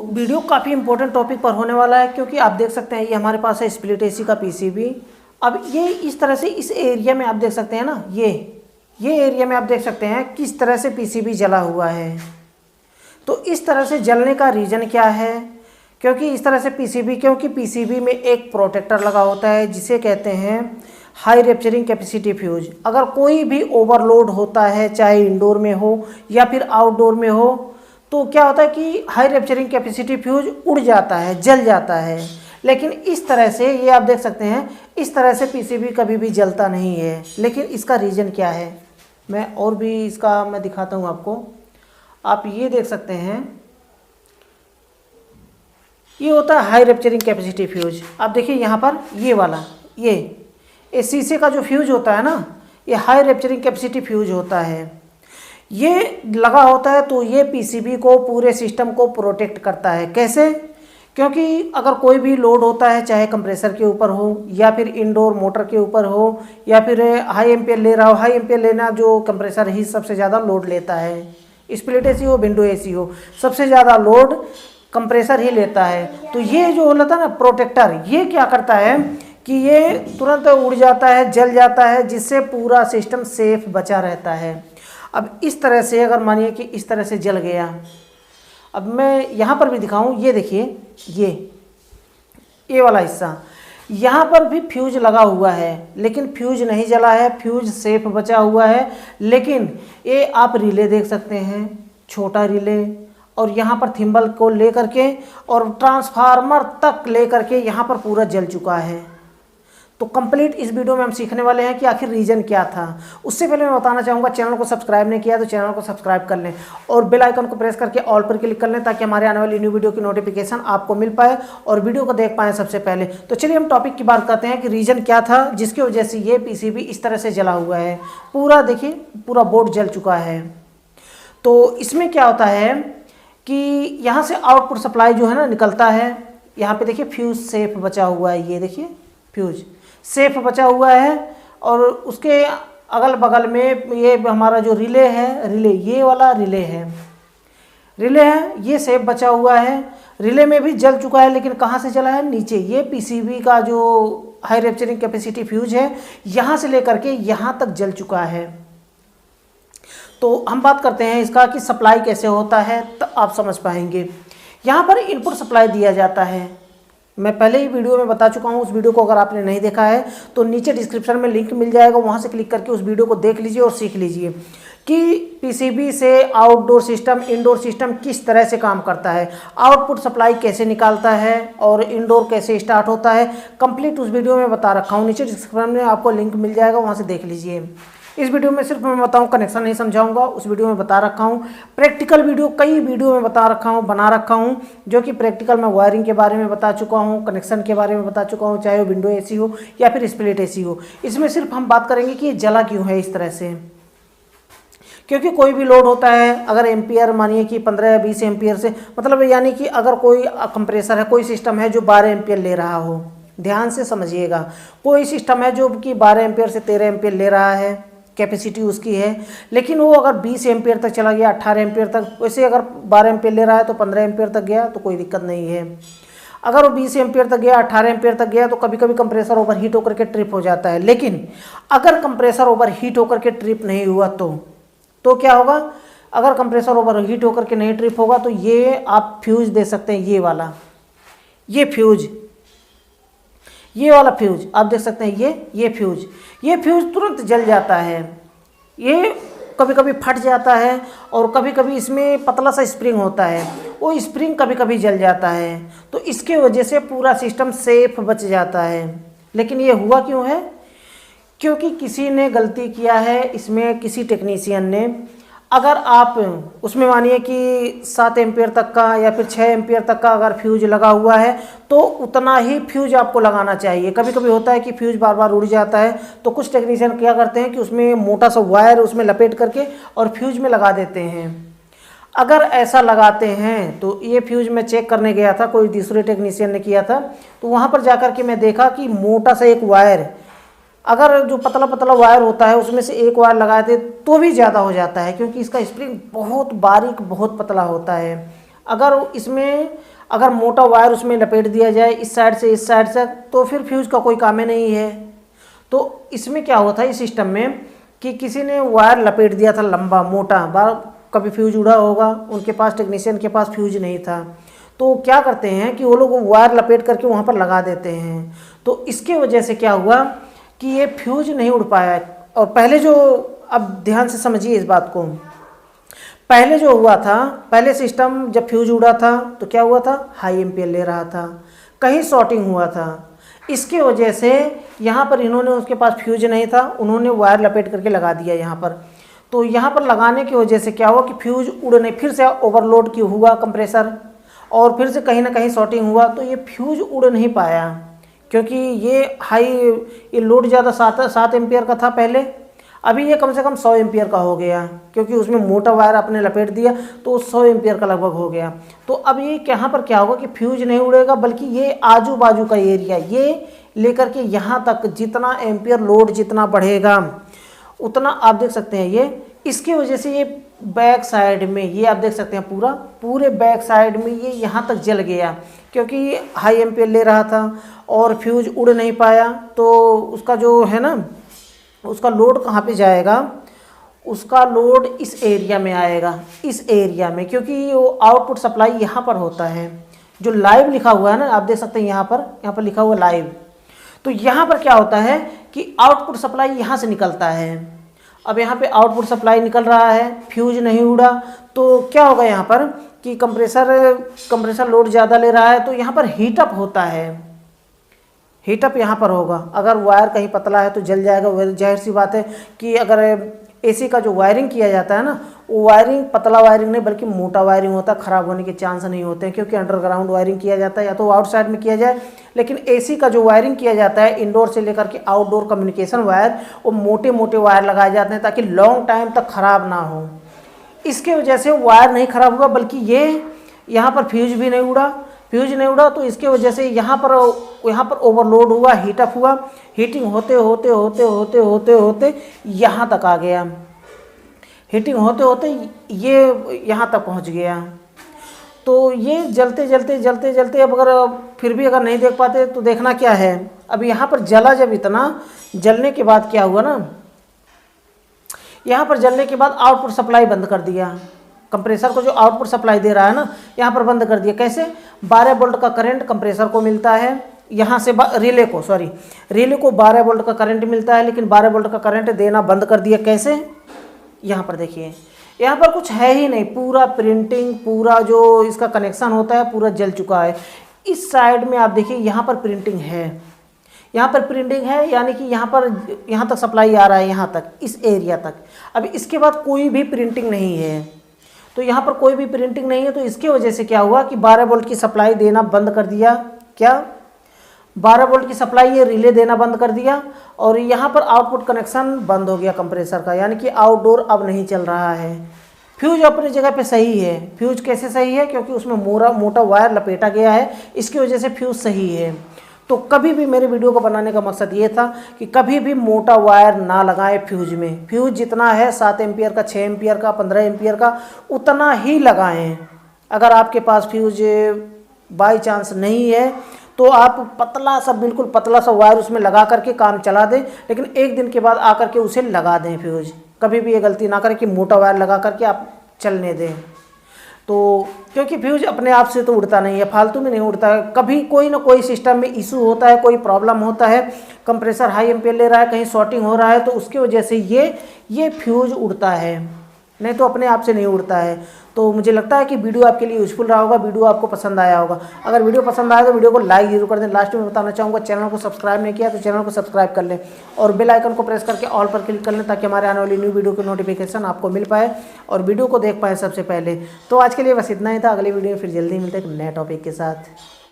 Video काफ़ी important topic पर होने वाला है, क्योंकि आप देख सकते हैं ये हमारे पास है स्प्लिट एसी का पीसीबी। अब ये इस तरह से इस एरिया में आप देख सकते हैं ना, ये एरिया में आप देख सकते हैं किस तरह से पीसीबी जला हुआ है। तो इस तरह से जलने का रीज़न क्या है? क्योंकि इस तरह से क्योंकि पीसीबी में एक प्रोटेक्टर लगा होता है जिसे कहते हैं हाई रैप्चरिंग कैपेसिटी फ्यूज। अगर कोई भी ओवरलोड होता है, चाहे इंडोर में हो या फिर आउटडोर में हो, तो क्या होता है कि हाई रैप्चरिंग कैपेसिटी फ्यूज उड़ जाता है, जल जाता है। लेकिन इस तरह से ये आप देख सकते हैं, इस तरह से पीसीबी कभी भी जलता नहीं है। लेकिन इसका रीज़न क्या है, मैं और भी इसका मैं दिखाता हूँ आपको। आप ये देख सकते हैं, ये होता है हाई रैप्चरिंग कैपेसिटी फ्यूज। आप देखिए यहाँ पर ये वाला, ये शीशे का जो फ्यूज होता है ना, ये हाई रैप्चरिंग कैपेसिटी फ्यूज होता है। ये लगा होता है तो ये पीसीबी को, पूरे सिस्टम को प्रोटेक्ट करता है। कैसे? क्योंकि अगर कोई भी लोड होता है, चाहे कंप्रेसर के ऊपर हो या फिर इंडोर मोटर के ऊपर हो या फिर हाई एम्पियर ले रहा हो, हाई एम्पियर लेना जो कंप्रेसर ही सबसे ज़्यादा लोड लेता है, स्प्लिट एसी हो, विंडो एसी हो, सबसे ज़्यादा लोड कंप्रेसर ही लेता है। तो ये जो होता है ना प्रोटेक्टर, ये क्या करता है कि ये तुरंत उड़ जाता है, जल जाता है, जिससे पूरा सिस्टम सेफ बचा रहता है। अब इस तरह से अगर मानिए कि इस तरह से जल गया, अब मैं यहाँ पर भी दिखाऊं, ये देखिए ये वाला हिस्सा, यहाँ पर भी फ्यूज लगा हुआ है लेकिन फ्यूज नहीं जला है, फ्यूज सेफ बचा हुआ है। लेकिन ये आप रिले देख सकते हैं, छोटा रिले, और यहाँ पर थिम्बल को लेकर के और ट्रांसफार्मर तक लेकर के यहाँ पर पूरा जल चुका है। तो कंप्लीट इस वीडियो में हम सीखने वाले हैं कि आखिर रीज़न क्या था। उससे पहले मैं बताना चाहूँगा, चैनल को सब्सक्राइब नहीं किया तो चैनल को सब्सक्राइब कर लें और बेल आइकन को प्रेस करके ऑल पर क्लिक कर लें, ताकि हमारे आने वाली न्यू वीडियो की नोटिफिकेशन आपको मिल पाए और वीडियो को देख पाएँ सबसे पहले। तो चलिए हम टॉपिक की बात करते हैं कि रीज़न क्या था जिसकी वजह से ये पीसीबी इस तरह से जला हुआ है। पूरा देखिए, पूरा बोर्ड जल चुका है। तो इसमें क्या होता है कि यहाँ से आउटपुट सप्लाई जो है ना निकलता है। यहाँ पे देखिए फ्यूज सेफ बचा हुआ है, ये देखिए फ्यूज सेफ बचा हुआ है। और उसके अगल बगल में ये हमारा जो रिले है, ये वाला रिले है, ये सेफ बचा हुआ है। रिले में भी जल चुका है, लेकिन कहाँ से जला है? नीचे। ये पीसीबी का जो हाई रैप्चरिंग कैपेसिटी फ्यूज है, यहाँ से लेकर के यहाँ तक जल चुका है। तो हम बात करते हैं इसका कि सप्लाई कैसे होता है, तो आप समझ पाएंगे। यहाँ पर इनपुट सप्लाई दिया जाता है, मैं पहले ही वीडियो में बता चुका हूँ। उस वीडियो को अगर आपने नहीं देखा है तो नीचे डिस्क्रिप्शन में लिंक मिल जाएगा, वहाँ से क्लिक करके उस वीडियो को देख लीजिए और सीख लीजिए कि पीसीबी से आउटडोर सिस्टम, इंडोर सिस्टम किस तरह से काम करता है, आउटपुट सप्लाई कैसे निकालता है और इंडोर कैसे स्टार्ट होता है। कंप्लीट उस वीडियो में बता रखा हूँ, नीचे डिस्क्रिप्शन में आपको लिंक मिल जाएगा, वहाँ से देख लीजिए। इस वीडियो में सिर्फ मैं बताऊं, कनेक्शन नहीं समझाऊंगा। उस वीडियो में बता रखा हूं प्रैक्टिकल वीडियो, कई वीडियो में बता रखा हूं, बना रखा हूं, जो कि प्रैक्टिकल में वायरिंग के बारे में बता चुका हूं, कनेक्शन के बारे में बता चुका हूं, चाहे वो विंडो एसी हो या फिर स्प्लिट एसी हो। इसमें सिर्फ हम बात करेंगे कि ये जला क्यों है इस तरह से। क्योंकि कोई भी लोड होता है, अगर एम्पियर मानिए कि 15 या 20 एम्पियर से, मतलब यानी कि अगर कोई कंप्रेसर है, कोई सिस्टम है जो 12 एम्पियर ले रहा हो, ध्यान से समझिएगा, कोई सिस्टम है जो कि 12 एम्पियर से 13 एम्पियर ले रहा है, कैपेसिटी उसकी है, लेकिन वो अगर 20 एम्पियर तक चला गया, 18 एम्पियर तक, वैसे अगर 12 एम्पियर ले रहा है तो 15 एम्पियर तक गया तो कोई दिक्कत नहीं है। अगर वो 20 एम्पियर तक गया, 18 एम्पियर तक गया, तो कभी कभी कंप्रेसर ओवर हीट होकर के ट्रिप हो जाता है। लेकिन अगर कंप्रेसर ओवर हीट होकर के ट्रिप नहीं हुआ तो क्या होगा? अगर कंप्रेसर ओवर हीट होकर के नहीं ट्रिप होगा तो ये आप फ्यूज दे सकते हैं, ये वाला, ये वाला फ्यूज आप देख सकते हैं, ये फ्यूज तुरंत जल जाता है। ये कभी कभी फट जाता है और कभी कभी इसमें पतला सा स्प्रिंग होता है, वो स्प्रिंग कभी कभी जल जाता है। तो इसके वजह से पूरा सिस्टम सेफ बच जाता है। लेकिन ये हुआ क्यों है? क्योंकि किसी ने गलती किया है इसमें, किसी टेक्नीशियन ने। अगर आप उसमें मानिए कि 7 एम्पियर तक का या फिर 6 एम्पियर तक का अगर फ्यूज लगा हुआ है तो उतना ही फ्यूज आपको लगाना चाहिए। कभी कभी होता है कि फ्यूज बार बार उड़ जाता है, तो कुछ टेक्नीशियन क्या करते हैं कि उसमें मोटा सा वायर उसमें लपेट करके और फ्यूज में लगा देते हैं। अगर ऐसा लगाते हैं तो ये फ्यूज में चेक करने गया था, कोई दूसरे टेक्नीशियन ने किया था, तो वहाँ पर जा कर के मैं देखा कि मोटा सा एक वायर, अगर जो पतला पतला वायर होता है उसमें से एक वायर लगाए थे तो भी ज़्यादा हो जाता है, क्योंकि इसका स्प्रिंग बहुत बारीक, बहुत पतला होता है। अगर मोटा वायर उसमें लपेट दिया जाए इस साइड से तो फिर फ्यूज का कोई काम ही नहीं है। तो इसमें क्या हुआ था इस सिस्टम में कि किसी ने वायर लपेट दिया था लंबा मोटा, कभी फ्यूज उड़ा होगा, उनके पास टेक्नीशियन के पास फ्यूज नहीं था, तो क्या करते हैं कि वो लोग वायर लपेट करके वहाँ पर लगा देते हैं। तो इसके वजह से क्या हुआ कि ये फ्यूज नहीं उड़ पाया। और पहले जो, अब ध्यान से समझिए इस बात को, पहले जो हुआ था, पहले सिस्टम जब फ्यूज उड़ा था तो क्या हुआ था, हाई एम्पियर ले रहा था, कहीं शॉर्टिंग हुआ था। इसके वजह से यहाँ पर इन्होंने, उसके पास फ्यूज नहीं था, उन्होंने वायर लपेट करके लगा दिया यहाँ पर। तो यहाँ पर लगाने की वजह से क्या हुआ कि फ्यूज उड़ने, फिर से ओवरलोड की हुआ कंप्रेसर और फिर से कहीं ना कहीं शॉर्टिंग हुआ, तो ये फ्यूज उड़ नहीं पाया क्योंकि ये लोड ज़्यादा 7 एम्पियर का था पहले, अभी ये कम से कम 100 एम्पियर का हो गया क्योंकि उसमें मोटा वायर आपने लपेट दिया तो 100 एम्पियर का लगभग हो गया। तो अब ये यहाँ पर क्या होगा कि फ्यूज नहीं उड़ेगा, बल्कि ये आजू बाजू का एरिया ये लेकर के यहाँ तक जितना एम्पियर लोड जितना बढ़ेगा उतना आप देख सकते हैं ये, इसकी वजह से ये बैक साइड में, ये आप देख सकते हैं पूरे बैक साइड में ये यहाँ तक जल गया क्योंकि हाई एम्पियर ले रहा था और फ्यूज उड़ नहीं पाया। तो उसका जो है ना, उसका लोड कहाँ पे जाएगा, उसका लोड इस एरिया में आएगा, इस एरिया में, क्योंकि वो आउटपुट सप्लाई यहाँ पर होता है। जो लाइव लिखा हुआ है ना, आप देख सकते हैं यहाँ पर लिखा हुआ लाइव। तो यहाँ पर क्या होता है कि आउटपुट सप्लाई यहाँ से निकलता है। अब यहाँ पे आउटपुट सप्लाई निकल रहा है, फ्यूज नहीं उड़ा, तो क्या होगा यहाँ पर कि कंप्रेसर लोड ज़्यादा ले रहा है तो यहाँ पर हीटअप होता है, हीटअप यहाँ पर होगा। अगर वायर कहीं पतला है तो जल जाएगा, जाहिर सी बात है कि अगर एसी का जो वायरिंग किया जाता है ना, वो वायरिंग पतला वायरिंग नहीं बल्कि मोटा वायरिंग होता है, ख़राब होने के चांस नहीं होते हैं क्योंकि अंडरग्राउंड वायरिंग किया जाता है या तो आउटसाइड में किया जाए। लेकिन एसी का जो वायरिंग किया जाता है इंडोर से लेकर के आउटडोर कम्युनिकेशन वायर, वो मोटे मोटे वायर लगाए जाते हैं ताकि लॉन्ग टाइम तक ख़राब ना हो। इसके वजह से वायर नहीं ख़राब हुआ, बल्कि ये यहाँ पर फ्यूज भी नहीं उड़ा, तो इसके वजह से यहाँ पर ओवरलोड हुआ, हीटअप हुआ, हीटिंग होते होते होते होते होते होते यहाँ तक आ गया, हीटिंग होते होते ये यहाँ तक पहुँच गया। तो ये जलते जलते अब अगर फिर भी अगर नहीं देख पाते तो देखना क्या है, अब यहाँ पर जला, जब इतना जलने के बाद क्या हुआ ना, यहाँ पर जलने के बाद आउटपुट सप्लाई बंद कर दिया, कंप्रेसर को जो आउटपुट सप्लाई दे रहा है ना यहाँ पर बंद कर दिया। कैसे, 12 वोल्ट का करंट कंप्रेसर को मिलता है, यहाँ से रिले को 12 वोल्ट का करंट मिलता है, लेकिन 12 वोल्ट का करंट देना बंद कर दिया। कैसे, यहाँ पर देखिए, यहाँ पर कुछ है ही नहीं, पूरा प्रिंटिंग, पूरा जो इसका कनेक्शन होता है पूरा जल चुका है। इस साइड में आप देखिए यहाँ पर प्रिंटिंग है, यानी कि यहाँ तक सप्लाई आ रहा है, यहाँ तक, इस एरिया तक। अब इसके बाद कोई भी प्रिंटिंग नहीं है, तो यहाँ पर कोई भी प्रिंटिंग नहीं है, तो इसके वजह से क्या हुआ कि 12 वोल्ट की सप्लाई देना बंद कर दिया। क्या, 12 वोल्ट की सप्लाई ये रिले देना बंद कर दिया और यहाँ पर आउटपुट कनेक्शन बंद हो गया कंप्रेसर का, यानी कि आउटडोर अब नहीं चल रहा है। फ्यूज अपनी जगह पे सही है। फ्यूज कैसे सही है, क्योंकि उसमें मोटा वायर लपेटा गया है, इसकी वजह से फ्यूज सही है। तो कभी भी मेरे वीडियो को बनाने का मकसद ये था कि कभी भी मोटा वायर ना लगाएं फ्यूज में। फ्यूज जितना है 7 एम्पियर का, 6 एम्पियर का, 15 एम्पियर का, उतना ही लगाएं। अगर आपके पास फ्यूज बाई चांस नहीं है तो आप बिल्कुल पतला सा वायर उसमें लगा करके काम चला दें, लेकिन एक दिन के बाद आकर के उसे लगा दें फ्यूज। कभी भी ये गलती ना करें कि मोटा वायर लगा करके आप चलने दें। तो क्योंकि फ्यूज अपने आप से तो उड़ता नहीं है, फालतू में नहीं उड़ता है, कभी कोई ना कोई सिस्टम में इशू होता है, कोई प्रॉब्लम होता है, कंप्रेसर हाई एम्पियर ले रहा है, कहीं शॉर्टिंग हो रहा है, तो उसकी वजह से ये फ्यूज उड़ता है, नहीं तो अपने आप से नहीं उड़ता है। तो मुझे लगता है कि वीडियो आपके लिए यूज़फुल रहा होगा, वीडियो आपको पसंद आया होगा। अगर वीडियो पसंद आया तो वीडियो को लाइक जरूर कर दें। लास्ट में बताना चाहूँगा, चैनल को सब्सक्राइब नहीं किया तो चैनल को सब्सक्राइब कर लें और बेल आइकन को प्रेस करके ऑल पर क्लिक कर लें, ताकि हमारे आने वाली न्यू वीडियो की नोटिफिकेशन आपको मिल पाए और वीडियो को देख पाए सबसे पहले। तो आज के लिए बस इतना ही था, अगली वीडियो में फिर जल्दी मिलते हैं एक नए टॉपिक के साथ।